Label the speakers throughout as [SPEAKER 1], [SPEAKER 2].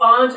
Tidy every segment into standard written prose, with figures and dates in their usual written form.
[SPEAKER 1] 5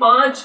[SPEAKER 1] 5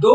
[SPEAKER 1] 2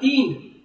[SPEAKER 1] 3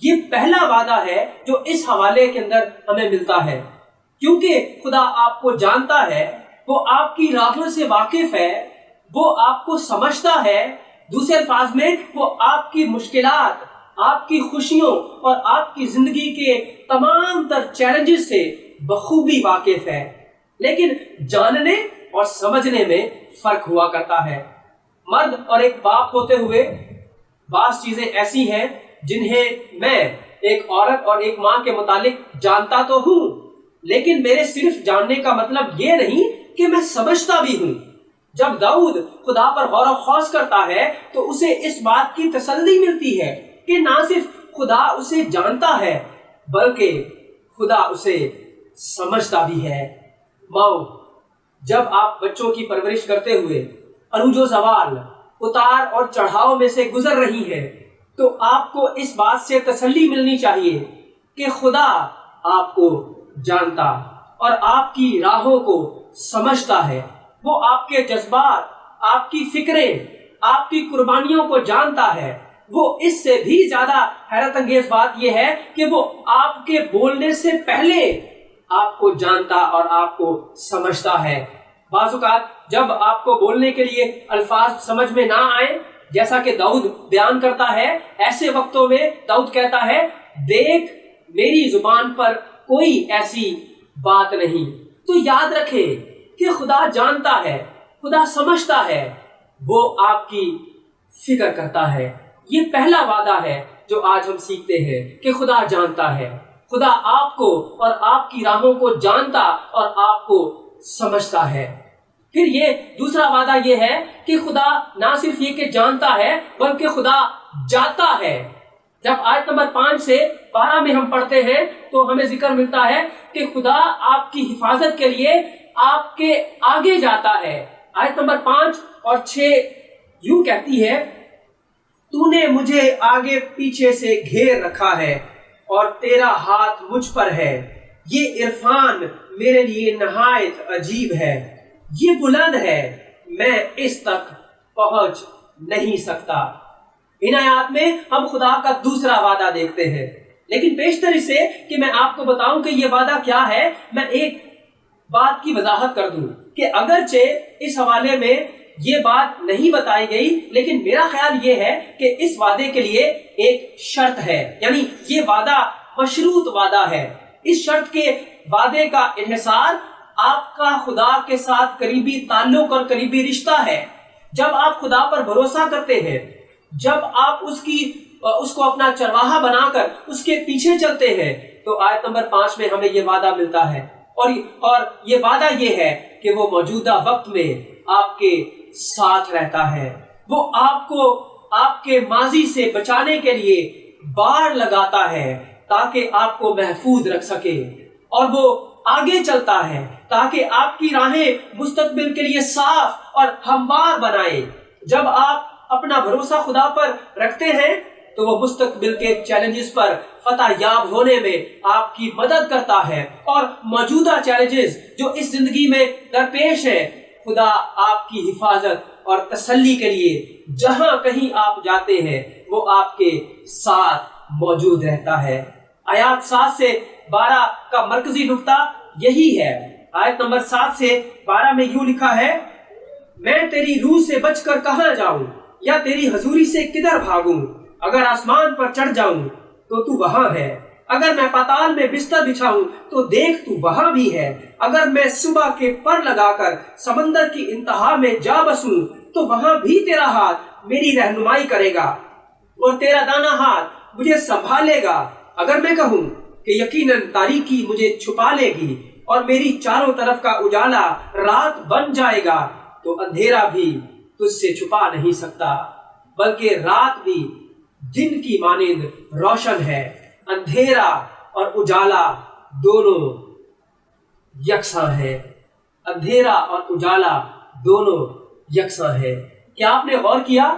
[SPEAKER 1] یہ پہلا وعدہ ہے جو اس حوالے کے اندر ہمیں ملتا ہے، کیونکہ خدا آپ کو جانتا ہے، وہ آپ کی راہوں سے واقف ہے، وہ آپ کو سمجھتا ہے۔ دوسرے الفاظ میں وہ آپ کی مشکلات، آپ کی خوشیوں اور آپ کی زندگی کے تمام تر چیلنجز سے بخوبی واقف ہے، لیکن جاننے اور سمجھنے میں فرق ہوا کرتا ہے۔ مرد اور ایک باپ ہوتے ہوئے بعض چیزیں ایسی ہیں جنہیں میں ایک عورت اور ایک ماں کے متعلق جانتا تو ہوں، لیکن میرے صرف جاننے کا مطلب یہ نہیں کہ میں سمجھتا بھی ہوں۔ جب داؤد خدا پر غور و خوض کرتا ہے تو اسے اس بات کی تسلی ملتی ہے کہ نہ صرف خدا اسے جانتا ہے بلکہ خدا اسے سمجھتا بھی ہے۔ ماؤں، جب آپ بچوں کی پرورش کرتے ہوئے عروج و زوال، اتار اور چڑھاؤ میں سے گزر رہی ہیں تو آپ کو اس بات سے تسلی ملنی چاہیے کہ خدا آپ کو جانتا اور آپ کی راہوں کو سمجھتا ہے۔ وہ آپ کے جذبات، آپ کی فکریں، آپ کی قربانیوں کو جانتا ہے۔ وہ اس سے بھی زیادہ حیرت انگیز بات یہ ہے کہ وہ آپ کے بولنے سے پہلے آپ کو جانتا اور آپ کو سمجھتا ہے۔ بعض اوقات جب آپ کو بولنے کے لیے الفاظ سمجھ میں نہ آئے، جیسا کہ داؤد بیان کرتا ہے، ایسے وقتوں میں داؤد کہتا ہے، دیکھ میری زبان پر کوئی ایسی بات نہیں۔ تو یاد رکھے کہ خدا جانتا ہے، خدا سمجھتا ہے، وہ آپ کی فکر کرتا ہے۔ یہ پہلا وعدہ ہے جو آج ہم سیکھتے ہیں کہ خدا جانتا ہے، خدا آپ کو اور آپ کی راہوں کو جانتا اور آپ کو سمجھتا ہے۔ پھر یہ دوسرا وعدہ یہ ہے کہ خدا نہ صرف یہ کہ جانتا ہے بلکہ خدا جاتا ہے۔ جب آیت نمبر 5 سے 12 میں ہم پڑھتے ہیں تو ہمیں ذکر ملتا ہے کہ خدا آپ کی حفاظت کے لیے آپ کے آگے جاتا ہے۔ آیت نمبر 5 اور 6 یوں کہتی ہے، تو نے مجھے آگے پیچھے سے گھیر رکھا ہے اور تیرا ہاتھ مجھ پر ہے۔ یہ عرفان میرے لیے نہایت عجیب ہے، یہ بلند ہے، میں اس تک پہنچ نہیں سکتا۔ ان آیات میں ہم خدا کا دوسرا وعدہ دیکھتے ہیں، لیکن پیشتر اسے کہ میں آپ کو بتاؤں کہ یہ وعدہ کیا ہے، میں ایک بات کی وضاحت کر دوں کہ اگرچہ اس حوالے میں یہ بات نہیں بتائی گئی، لیکن میرا خیال یہ ہے کہ اس وعدے کے لیے ایک شرط ہے، یعنی یہ وعدہ مشروط وعدہ ہے۔ اس شرط کے وعدے کا انحصار آپ کا خدا کے ساتھ قریبی تعلق اور قریبی رشتہ ہے۔ جب آپ خدا پر بھروسہ کرتے ہیں، جب آپ اس کو اپنا چرواہا بنا کر اس کے پیچھے چلتے ہیں، تو آیت نمبر 5 میں ہمیں یہ وعدہ ملتا ہے، اور یہ وعدہ یہ ہے کہ وہ موجودہ وقت میں آپ کے ساتھ رہتا ہے۔ وہ آپ کو آپ کے ماضی سے بچانے کے لیے باڑ لگاتا ہے تاکہ آپ کو محفوظ رکھ سکے، اور وہ آگے چلتا ہے تاکہ آپ کی راہیں مستقبل کے لیے صاف اور ہموار بنائے۔ جب آپ اپنا بھروسہ خدا پر رکھتے ہیں تو وہ مستقبل کے چیلنجز پر فتح یاب ہونے میں آپ کی مدد کرتا ہے، اور موجودہ چیلنجز جو اس زندگی میں درپیش ہیں، خدا آپ کی حفاظت اور تسلی کے لیے جہاں کہیں آپ جاتے ہیں وہ آپ کے ساتھ موجود رہتا ہے۔ آیات 7 سے 12 کا مرکزی نقطہ یہی ہے۔ آیت نمبر 7 سے 12 میں یوں لکھا ہے، میں تیری روح سے بچ کر کہاں جاؤں یا تیری حضوری سے کدھر بھاگوں؟ اگر آسمان پر چڑھ جاؤں تو تو وہاں ہے، اگر میں پاتال میں بستر بچھاؤں تو دیکھ تو وہاں بھی ہے، اگر میں صبح کے پر لگا کر سمندر کی انتہا میں جا بسوں تو وہاں بھی تیرا ہاتھ میری رہنمائی کرے گا اور تیرا دانا ہاتھ مجھے سنبھالے گا۔ اگر میں کہوں کہ یقیناً تاریکی مجھے چھپا لے گی اور میری چاروں طرف کا اجالا رات بن جائے گا، تو اندھیرا بھی تجھ سے چھپا نہیں سکتا، بلکہ رات بھی دن کی مانند روشن ہے، اندھیرا اور اجالا دونوں یکساں ہیں۔ اندھیرا اور اجالا دونوں یکساں ہیں۔ کیا آپ نے غور کیا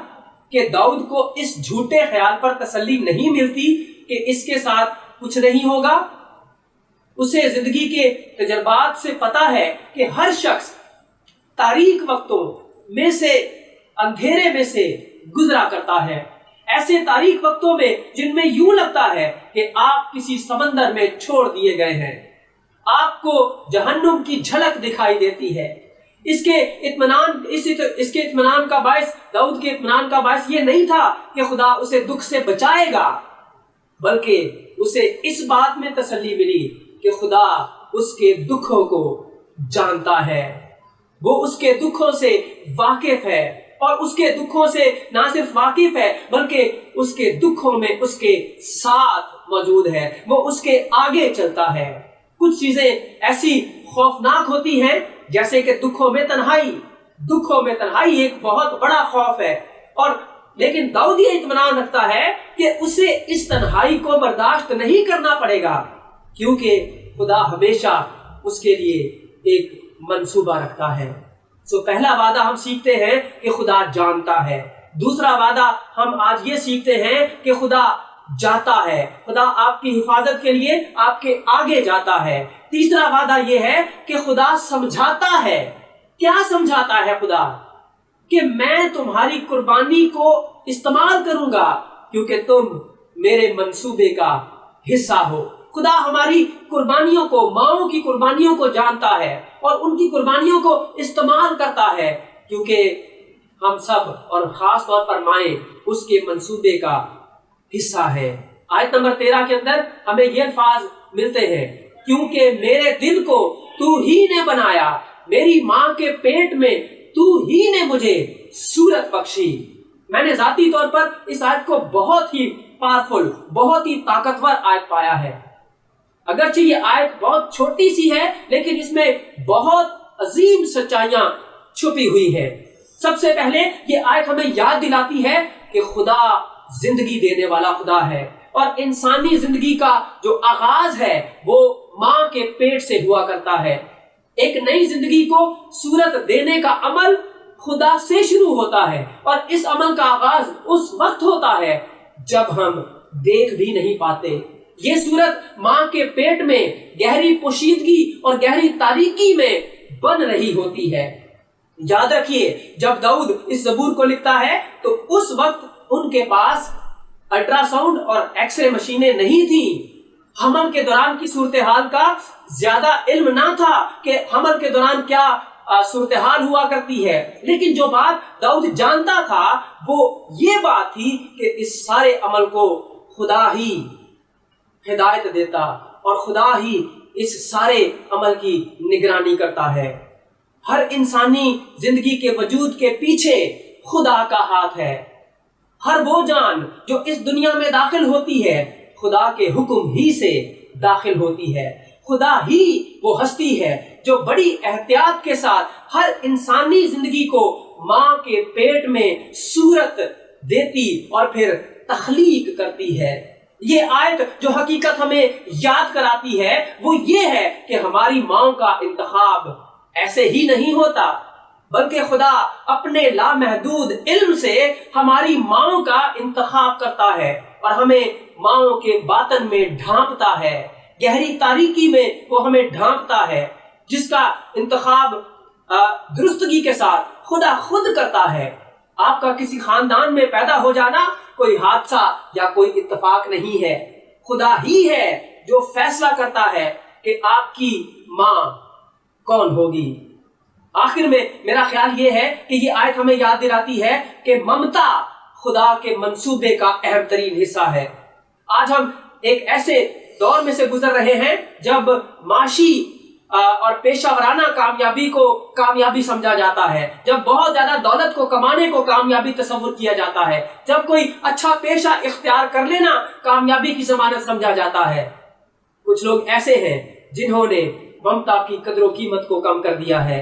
[SPEAKER 1] کہ داؤد کو اس جھوٹے خیال پر تسلی نہیں ملتی کہ اس کے ساتھ کچھ نہیں ہوگا؟ اسے زندگی کے تجربات سے پتا ہے کہ ہر شخص تاریک وقتوں میں سے، اندھیرے میں سے گزرا کرتا ہے۔ ایسے تاریک وقتوں میں جن میں یوں لگتا ہے کہ آپ کسی سمندر میں چھوڑ دیے گئے ہیں، آپ کو جہنم کی جھلک دکھائی دیتی ہے۔ اس کے اطمینان کا باعث، داؤد کے اطمینان کا باعث یہ نہیں تھا کہ خدا اسے دکھ سے بچائے گا، بلکہ اسے اس بات میں تسلی ملی کہ خدا اس کے دکھوں کو جانتا ہے، وہ اس کے دکھوں سے واقف ہے، اور اس کے دکھوں سے نہ صرف واقف ہے بلکہ اس کے دکھوں میں اس کے ساتھ موجود ہے، وہ اس کے آگے چلتا ہے۔ کچھ چیزیں ایسی خوفناک ہوتی ہیں جیسے کہ دکھوں میں تنہائی ایک بہت بڑا خوف ہے، اور لیکن داؤد یہ اطمینان رکھتا ہے کہ اسے اس تنہائی کو برداشت نہیں کرنا پڑے گا، کیونکہ خدا ہمیشہ اس کے لیے ایک منصوبہ رکھتا ہے۔ پہلا وعدہ ہم سیکھتے ہیں کہ خدا جانتا ہے۔ دوسرا وعدہ ہم آج یہ سیکھتے ہیں کہ خدا جاتا ہے، خدا آپ کی حفاظت کے لیے آپ کے آگے جاتا ہے۔ تیسرا وعدہ یہ ہے کہ خدا سمجھاتا ہے۔ کیا سمجھاتا ہے خدا؟ کہ میں تمہاری قربانی کو استعمال کروں گا کیونکہ تم میرے منصوبے کا حصہ ہو۔ خدا ہماری قربانیوں کو، ماؤں کی قربانیوں کو جانتا ہے اور ان کی قربانیوں کو استعمال کرتا ہے، کیونکہ ہم سب اور خاص طور پر مائیں اس کے منصوبے کا حصہ ہے۔ آیت نمبر 13 کے اندر ہمیں یہ الفاظ ملتے ہیں، کیونکہ میرے دل کو تو ہی نے بنایا، میری ماں کے پیٹ میں تو ہی نے مجھے صورت بخشی۔ میں نے ذاتی طور پر اس آیت کو بہت ہی پاورفل، بہت ہی طاقتور آیت پایا ہے۔ اگرچہ یہ آیت بہت چھوٹی سی ہے لیکن اس میں بہت عظیم سچائیاں چھپی ہوئی ہیں۔ سب سے پہلے یہ آیت ہمیں یاد دلاتی ہے کہ خدا زندگی دینے والا خدا ہے، اور انسانی زندگی کا جو آغاز ہے وہ ماں کے پیٹ سے ہوا کرتا ہے۔ ایک نئی زندگی کو صورت دینے کا عمل خدا سے شروع ہوتا ہے، اور اس عمل کا آغاز اس وقت ہوتا ہے جب ہم دیکھ بھی نہیں پاتے۔ یہ صورت ماں کے پیٹ میں گہری پوشیدگی اور گہری تاریکی میں بن رہی ہوتی ہے۔ یاد رکھیے، جب داؤد اس زبور کو لکھتا ہے تو اس وقت ان کے پاس الٹرا ساؤنڈ اور ایکس رے مشینیں نہیں تھیں۔ حمل کے دوران کی صورتحال کا زیادہ علم نہ تھا کہ حمل کے دوران کیا صورتحال ہوا کرتی ہے، لیکن جو بات داؤد جانتا تھا وہ یہ بات تھی کہ اس سارے عمل کو خدا ہی ہدایت دیتا اور خدا ہی اس سارے عمل کی نگرانی کرتا ہے۔ ہر انسانی زندگی کے وجود کے پیچھے خدا کا ہاتھ ہے۔ ہر وہ جان جو اس دنیا میں داخل ہوتی ہے خدا کے حکم ہی سے داخل ہوتی ہے۔ خدا ہی وہ ہستی ہے جو بڑی احتیاط کے ساتھ ہر انسانی زندگی کو ماں کے پیٹ میں صورت دیتی اور پھر تخلیق کرتی ہے۔ یہ آیت جو حقیقت ہمیں یاد کراتی ہے وہ یہ ہے کہ ہماری ماں کا انتخاب ایسے ہی نہیں ہوتا، بلکہ خدا اپنے لامحدود علم سے ہماری ماں کا انتخاب کرتا ہے اور ہمیں ماں کے باطن میں ڈھانپتا ہے، گہری تاریکی میں وہ ہمیں ڈھانپتا ہے، جس کا انتخاب درستگی کے ساتھ خدا خود کرتا ہے۔ آپ کا کسی خاندان میں پیدا ہو جانا کوئی حادثہ یا کوئی اتفاق نہیں ہے، خدا ہی ہے جو فیصلہ کرتا ہے کہ آپ کی ماں کون ہوگی۔ آخر میں میرا خیال یہ ہے کہ یہ آیت ہمیں یاد دلاتی ہے کہ ممتا خدا کے منصوبے کا اہم ترین حصہ ہے۔ آج ہم ایک ایسے دور میں سے گزر رہے ہیں جب معاشی اور پیشہ ورانہ کامیابی کو کامیابی سمجھا جاتا ہے، جب بہت زیادہ دولت کو کمانے کو کامیابی تصور کیا جاتا ہے، جب کوئی اچھا پیشہ اختیار کر لینا کامیابی کی ضمانت سمجھا جاتا ہے۔ کچھ لوگ ایسے ہیں جنہوں نے ممتا کی قدر و قیمت کو کم کر دیا ہے۔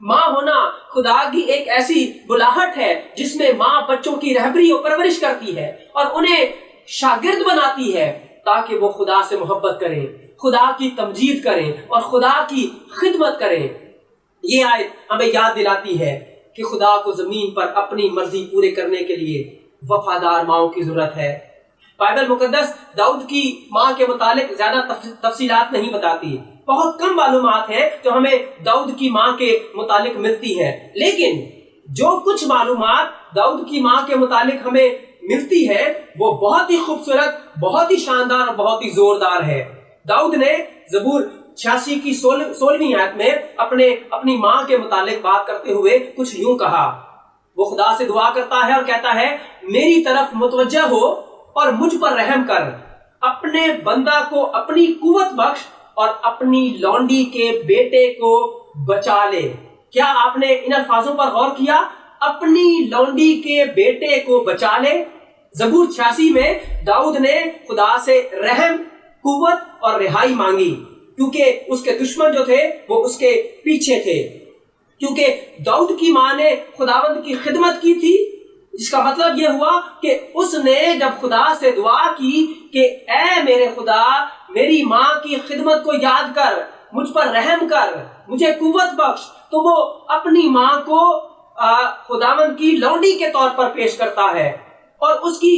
[SPEAKER 1] ماں ہونا خدا کی ایک ایسی بلاہٹ ہے جس میں ماں بچوں کی رہبری و پرورش کرتی ہے اور انہیں شاگرد بناتی ہے تاکہ وہ خدا سے محبت کریں، خدا کی تمجید کریں اور خدا کی خدمت کریں۔ یہ آیت ہمیں یاد دلاتی ہے کہ خدا کو زمین پر اپنی مرضی پورے کرنے کے لیے وفادار ماؤں کی ضرورت ہے۔ بائبل مقدس داؤد کی ماں کے متعلق زیادہ تفصیلات نہیں بتاتی، بہت کم معلومات ہے جو ہمیں داؤد کی ماں کے متعلق ملتی ہے، لیکن جو کچھ معلومات داؤد کی ماں کے متعلق ہمیں ملتی ہے وہ بہت ہی خوبصورت، بہت ہی شاندار اور بہت ہی زوردار ہے۔ داؤد نے زبور 86 کی 16ویں آیت میں اپنی ماں کے متعلق بات کرتے ہوئے کچھ یوں کہا۔ وہ خدا سے دعا کرتا ہے اور کہتا ہے، میری طرف متوجہ ہو اور مجھ پر رحم کر، اپنے بندہ کو اپنی قوت بخش اور اپنی لونڈی کے بیٹے کو بچا لے۔ کیا آپ نے ان الفاظوں پر غور کیا؟ اپنی لونڈی کے بیٹے کو بچا لے۔ زبور 86 میں داؤد نے خدا سے رحم، قوت اور رہائی مانگی، کیونکہ اس کے دشمن جو تھے وہ اس کے پیچھے تھے، کیونکہ داؤد کی ماں نے خداوند کی خدمت کی تھی، جس کا مطلب یہ ہوا کہ اس نے جب خدا سے دعا کی کہ اے میرے خدا، میری ماں کی خدمت کو یاد کر، مجھ پر رحم کر، مجھے قوت بخش، تو وہ اپنی ماں کو خداوند کی لونڈی کے طور پر پیش کرتا ہے اور اس کی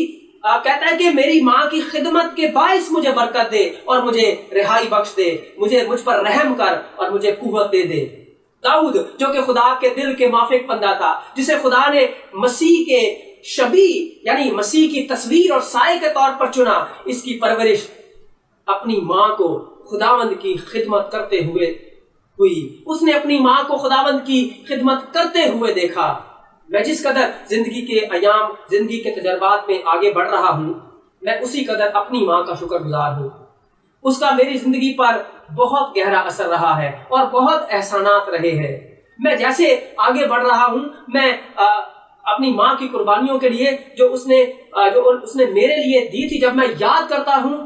[SPEAKER 1] کہتا ہے کہ میری ماں کی خدمت کے باعث مجھے برکت دے اور مجھے رہائی بخش دے، مجھ پر رحم کر اور مجھے قوت دے۔ داؤد جو کہ خدا کے دل کے موافق بندہ تھا، جسے خدا نے مسیح کے شبیہ یعنی مسیح کی تصویر اور سائے کے طور پر چنا، اس کی پرورش اپنی ماں کو خداوند کی خدمت کرتے ہوئے ہوئی۔ اس نے اپنی ماں کو خداوند کی خدمت کرتے ہوئے دیکھا۔ میں جس قدر زندگی کے ایام، زندگی کے تجربات میں آگے بڑھ رہا ہوں، میں اسی قدر اپنی ماں کا شکر گزار ہوں۔ اس کا میری زندگی پر بہت گہرا اثر رہا ہے اور بہت احسانات رہے ہیں۔ میں جیسے آگے بڑھ رہا ہوں، میں اپنی ماں کی قربانیوں کے لیے جو اس نے میرے لیے دی تھی، جب میں یاد کرتا ہوں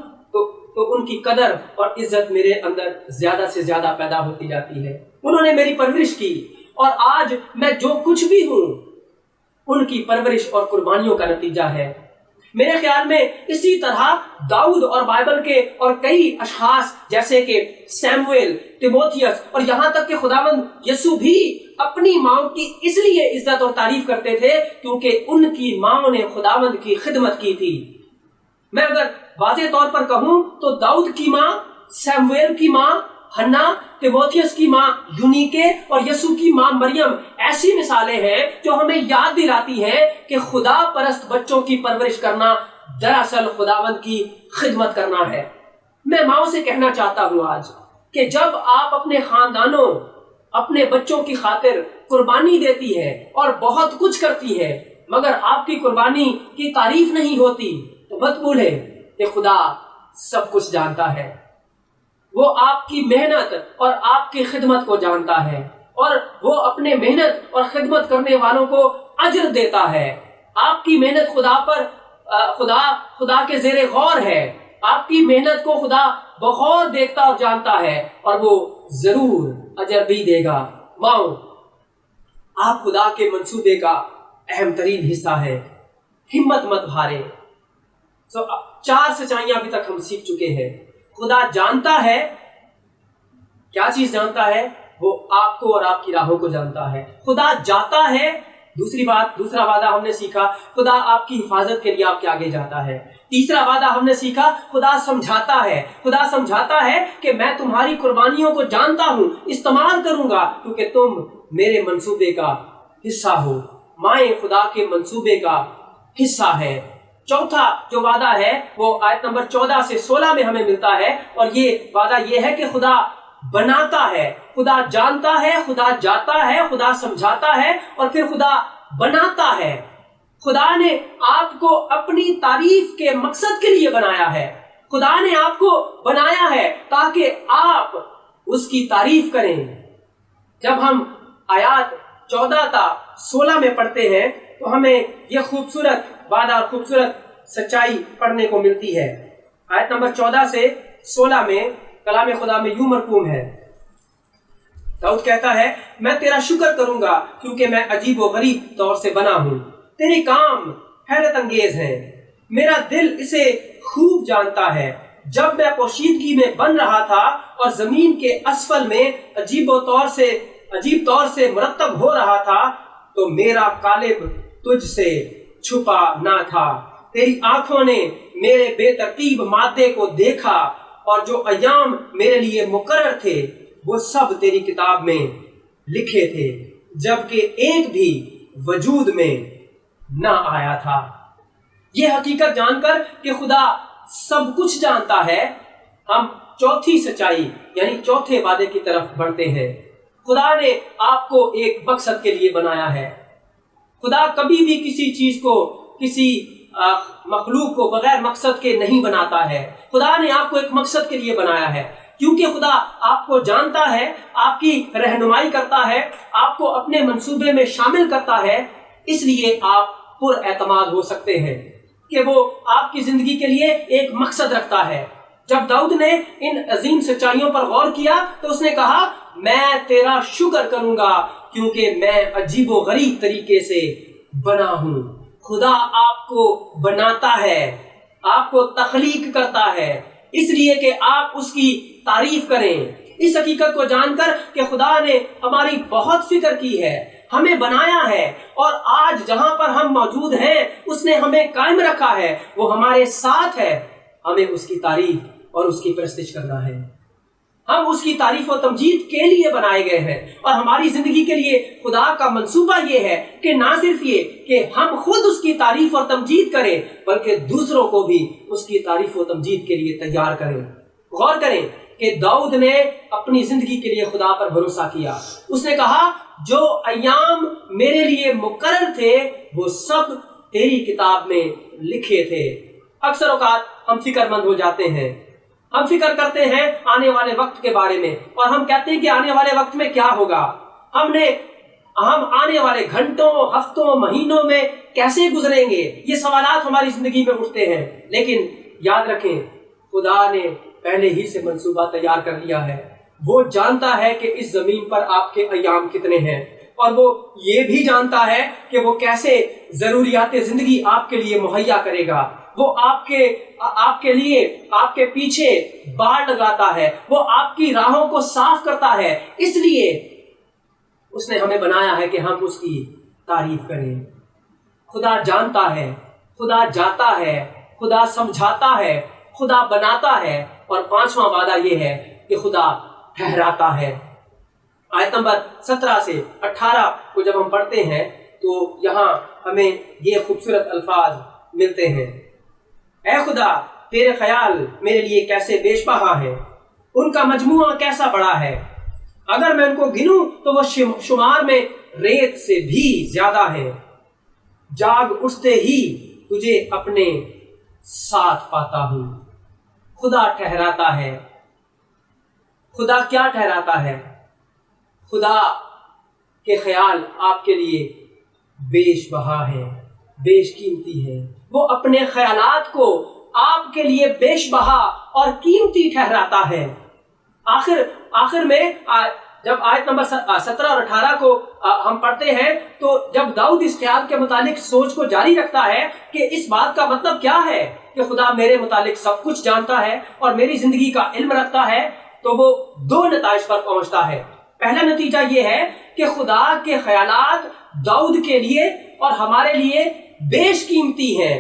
[SPEAKER 1] تو ان کی قدر اور عزت میرے اندر زیادہ سے زیادہ پیدا ہوتی جاتی ہے۔ انہوں نے میری پرورش کی اور آج میں جو کچھ بھی ہوں ان کی پرورش اور قربانیوں کا نتیجہ ہے۔ میرے خیال میں اسی طرح داؤد اور بائبل کے اور کئی اشخاص جیسے کہ سیموئیل، تیموتھیوس اور یہاں تک کہ خداوند یسوع بھی اپنی ماں کی اس لیے عزت اور تعریف کرتے تھے کیونکہ ان کی ماں نے خداوند کی خدمت کی تھی۔ میں اگر واضح طور پر کہوں تو داؤد کی ماں، سیموئیل کی ماں ہنا، تیموتھیوس کی ماں یونیکے اور یسوع کی ماں مریم ایسی مثالیں ہیں جو ہمیں یاد دلاتی ہیں کہ خدا پرست بچوں کی پرورش کرنا دراصل خداوند کی خدمت کرنا ہے۔ میں ماں سے کہنا چاہتا ہوں آج کہ جب آپ اپنے خاندانوں، اپنے بچوں کی خاطر قربانی دیتی ہے اور بہت کچھ کرتی ہے مگر آپ کی قربانی کی تعریف نہیں ہوتی تو مت بھولیں کہ خدا سب کچھ جانتا ہے۔ وہ آپ کی محنت اور آپ کی خدمت کو جانتا ہے اور وہ اپنے محنت اور خدمت کرنے والوں کو اجر دیتا ہے۔ آپ کی محنت خدا کے زیر غور ہے۔ آپ کی محنت کو خدا بغور دیکھتا اور جانتا ہے اور وہ ضرور اجر بھی دے گا۔ ماں، آپ خدا کے منصوبے کا اہم ترین حصہ ہے۔ ہمت مت ہارے۔ 4 سچائیاں ابھی تک ہم سیکھ چکے ہیں۔ خدا جانتا ہے، کیا چیز جانتا ہے؟ وہ آپ کو اور آپ کی راہوں کو جانتا ہے۔ خدا جاتا ہے، دوسرا وعدہ ہم نے سیکھا، خدا آپ کی حفاظت کے لیے آپ کے آگے جاتا ہے۔ تیسرا وعدہ ہم نے سیکھا، خدا سمجھاتا ہے۔ خدا سمجھاتا ہے کہ میں تمہاری قربانیوں کو جانتا ہوں، استعمال کروں گا کیونکہ تم میرے منصوبے کا حصہ ہو۔ مائیں خدا کے منصوبے کا حصہ ہے۔ چوتھا جو وعدہ ہے وہ آیت نمبر 14 سے 16 میں ہمیں ملتا ہے اور یہ وعدہ یہ ہے کہ خدا بناتا ہے، خدا جانتا ہے، خدا جاتا ہے، خدا سمجھاتا ہے اور پھر خدا بناتا ہے۔ خدا نے آپ کو اپنی تعریف کے مقصد کے لیے بنایا ہے۔ خدا نے آپ کو بنایا ہے تاکہ آپ اس کی تعریف کریں۔ جب ہم آیات 14 تا 16 میں پڑھتے ہیں تو ہمیں یہ خوبصورت وعدہ اور خوبصورت سچائی پڑھنے کو ملتی ہے۔ آیت نمبر 14 سے 16 میں کلام خدا میں یوں مرقوم ہے۔ داؤد کہتا ہے، میں تیرا شکر کروں گا کیونکہ میں عجیب و غریب طور سے بنا ہوں، تیرے کام حیرت انگیز ہیں، میرا دل اسے خوب جانتا ہے۔ جب میں پوشیدگی میں بن رہا تھا اور زمین کے اسفل میں عجیب طور سے مرتب ہو رہا تھا تو میرا قالب تجھ سے چھپا نہ تھا۔ تیری آنکھوں نے میرے بے ترتیب مادے کو دیکھا اور جو ایام میرے لیے مقرر تھے وہ سب تیری کتاب میں لکھے تھے جبکہ ایک بھی وجود میں نہ آیا تھا۔ یہ حقیقت جان کر کہ خدا سب کچھ جانتا ہے، ہم چوتھی سچائی یعنی چوتھے وعدے کی طرف بڑھتے ہیں۔ خدا نے آپ کو ایک مقصد کے لیے بنایا ہے۔ خدا کبھی بھی کسی چیز کو، کسی مخلوق کو بغیر مقصد کے نہیں بناتا ہے۔ خدا نے آپ کو ایک مقصد کے لیے بنایا ہے، کیونکہ خدا آپ کو جانتا ہے، آپ کی رہنمائی کرتا ہے، آپ کو اپنے منصوبے میں شامل کرتا ہے، اس لیے آپ پر اعتماد ہو سکتے ہیں کہ وہ آپ کی زندگی کے لیے ایک مقصد رکھتا ہے۔ جب داؤد نے ان عظیم سچائیوں پر غور کیا تو اس نے کہا، میں تیرا شکر کروں گا کیونکہ میں عجیب و غریب طریقے سے بنا ہوں۔ خدا آپ کو بناتا ہے، آپ کو تخلیق کرتا ہے، اس لیے کہ آپ اس کی تعریف کریں۔ اس حقیقت کو جان کر کہ خدا نے ہماری بہت فکر کی ہے، ہمیں بنایا ہے، اور آج جہاں پر ہم موجود ہیں اس نے ہمیں قائم رکھا ہے، وہ ہمارے ساتھ ہے، ہمیں اس کی تعریف اور اس کی پرستش کرنا ہے۔ ہم اس کی تعریف و تمجید کے لیے بنائے گئے ہیں، اور ہماری زندگی کے لیے خدا کا منصوبہ یہ ہے کہ نہ صرف یہ کہ ہم خود اس کی تعریف اور تمجید کریں بلکہ دوسروں کو بھی اس کی تعریف و تمجید کے لیے تیار کریں۔ غور کریں کہ داؤد نے اپنی زندگی کے لیے خدا پر بھروسہ کیا۔ اس نے کہا، جو ایام میرے لیے مقرر تھے وہ سب تیری کتاب میں لکھے تھے۔ اکثر اوقات ہم فکر مند ہو جاتے ہیں، ہم فکر کرتے ہیں آنے والے وقت کے بارے میں، اور ہم کہتے ہیں کہ آنے والے وقت میں کیا ہوگا، ہم آنے والے گھنٹوں، ہفتوں، مہینوں میں کیسے گزریں گے، یہ سوالات ہماری زندگی میں اٹھتے ہیں۔ لیکن یاد رکھیں، خدا نے پہلے ہی سے منصوبہ تیار کر لیا ہے۔ وہ جانتا ہے کہ اس زمین پر آپ کے ایام کتنے ہیں، اور وہ یہ بھی جانتا ہے کہ وہ کیسے ضروریات زندگی آپ کے لیے مہیا کرے گا۔ وہ آپ کے لیے، آپ کے پیچھے باڑ لگاتا ہے، وہ آپ کی راہوں کو صاف کرتا ہے، اس لیے اس نے ہمیں بنایا ہے کہ ہم اس کی تعریف کریں۔ خدا جانتا ہے، خدا جاتا ہے، خدا سمجھاتا ہے، خدا بناتا ہے، اور پانچواں وعدہ یہ ہے کہ خدا ٹھہراتا ہے۔ آیت نمبر 17 سے 18 کو جب ہم پڑھتے ہیں تو یہاں ہمیں یہ خوبصورت الفاظ ملتے ہیں، اے خدا تیرے خیال میرے لیے کیسے بیش بہا ہے، ان کا مجموعہ کیسا بڑا ہے، اگر میں ان کو گنوں تو وہ شمار میں ریت سے بھی زیادہ ہے، جاگ اٹھتے ہی تجھے اپنے ساتھ پاتا ہوں۔ خدا ٹھہراتا ہے۔ خدا کیا ٹھہراتا ہے؟ خدا کے خیال آپ کے لیے بیش بہا ہے، بیش قیمتی ہے۔ وہ اپنے خیالات کو آپ کے لیے بیش بہا اور قیمتی ٹھہراتا ہے۔ آخر میں جب آیت نمبر 17 اور 18 کو ہم پڑھتے ہیں تو جب داؤد اس خیال کے متعلق سوچ کو جاری رکھتا ہے کہ اس بات کا مطلب کیا ہے کہ خدا میرے متعلق سب کچھ جانتا ہے اور میری زندگی کا علم رکھتا ہے، تو وہ دو نتائج پر پہنچتا ہے۔ پہلا نتیجہ یہ ہے کہ خدا کے خیالات داؤد کے لیے اور ہمارے لیے بیش قیمتی ہیں۔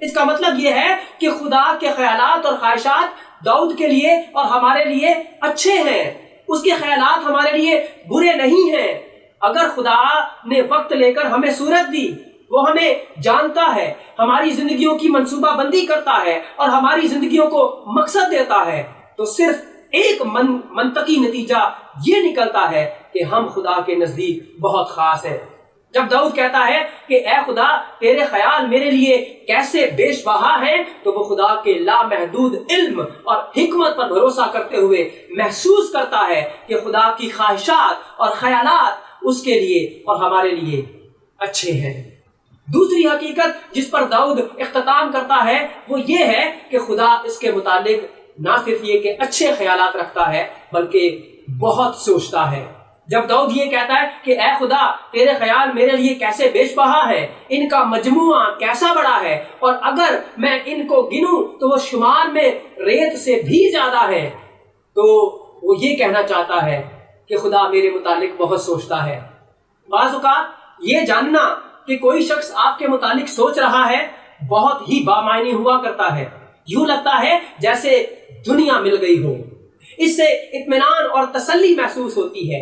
[SPEAKER 1] اس کا مطلب یہ ہے کہ خدا کے خیالات اور خواہشات داؤد کے لیے اور ہمارے لیے اچھے ہیں، اس کے خیالات ہمارے لیے برے نہیں ہیں۔ اگر خدا نے وقت لے کر ہمیں صورت دی، وہ ہمیں جانتا ہے، ہماری زندگیوں کی منصوبہ بندی کرتا ہے اور ہماری زندگیوں کو مقصد دیتا ہے، تو صرف ایک منطقی نتیجہ یہ نکلتا ہے کہ ہم خدا کے نزدیک بہت خاص ہیں۔ جب داؤد کہتا ہے کہ اے خدا تیرے خیال میرے لیے کیسے بیش بہا ہیں، تو وہ خدا کے لامحدود علم اور حکمت پر بھروسہ کرتے ہوئے محسوس کرتا ہے کہ خدا کی خواہشات اور خیالات اس کے لیے اور ہمارے لیے اچھے ہیں۔ دوسری حقیقت جس پر داؤد اختتام کرتا ہے وہ یہ ہے کہ خدا اس کے متعلق نہ صرف یہ کہ اچھے خیالات رکھتا ہے بلکہ بہت سوچتا ہے۔ جب داؤد یہ کہتا ہے کہ اے خدا تیرے خیال میرے لیے کیسے بیش بہا ہے، ان کا مجموعہ کیسا بڑا ہے، اور اگر میں ان کو گنوں تو وہ شمار میں ریت سے بھی زیادہ ہے، تو وہ یہ کہنا چاہتا ہے کہ خدا میرے متعلق بہت سوچتا ہے۔ بعض اوقات یہ جاننا کہ کوئی شخص آپ کے متعلق سوچ رہا ہے بہت ہی بامعنی ہوا کرتا ہے، یوں لگتا ہے جیسے دنیا مل گئی ہو، اس سے اطمینان اور تسلی محسوس ہوتی ہے۔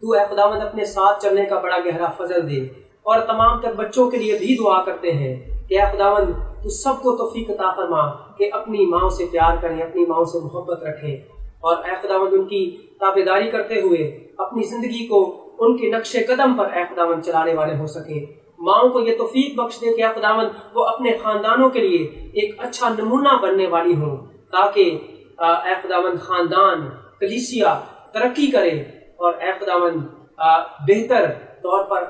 [SPEAKER 1] تو اے خداوند اپنے ساتھ چلنے کا بڑا گہرا فضل دے۔ اور تمام تر بچوں کے لیے بھی دعا کرتے ہیں کہ اے خداوند تو سب کو توفیق عطا فرما کہ اپنی ماؤں سے پیار کریں، اپنی ماؤں سے محبت رکھیں، اور اے خداوند ان کی تابعداری کرتے ہوئے اپنی زندگی کو ان کے نقش قدم پر اے خداوند چلانے والے ہو سکیں۔ ماؤں کو یہ توفیق بخش دے کہ اے خداوند وہ اپنے خاندانوں کے لیے ایک اچھا نمونہ بننے والی ہوں، تاکہ اے خداوند خاندان، کلیسیا ترقی کرے، اور اے خداوند بہتر طور پر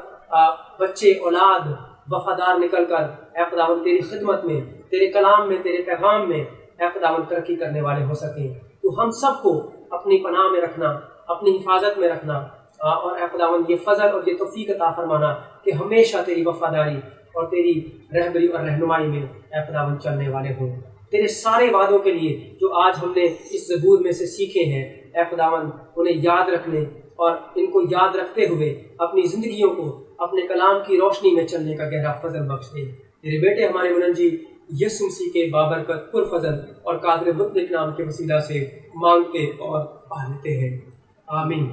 [SPEAKER 1] بچے اولاد وفادار نکل کر اے خداوند تیری خدمت میں، تیرے کلام میں، تیرے پیغام میں اے خداوند ترقی کرنے والے ہو سکیں۔ تو ہم سب کو اپنی پناہ میں رکھنا، اپنی حفاظت میں رکھنا، اور اے خداوند یہ فضل اور یہ توفیق عطا فرمانا کہ ہمیشہ تیری وفاداری اور تیری رہبری اور رہنمائی میں اے خداوند چلنے والے ہوں۔ تیرے سارے وعدوں کے لیے جو آج ہم نے اس زبور میں سے سیکھے ہیں اے خداوند انہیں یاد رکھنے اور ان کو یاد رکھتے ہوئے اپنی زندگیوں کو اپنے کلام کی روشنی میں چلنے کا گہرا فضل بخش دے۔ تیرے بیٹے ہمارے منجی یسوع مسیح کے بابرکت پرفضل اور قادر مطلق نام کے وسیلہ سے مانگتے اور پا لیتے ہیں، آمین۔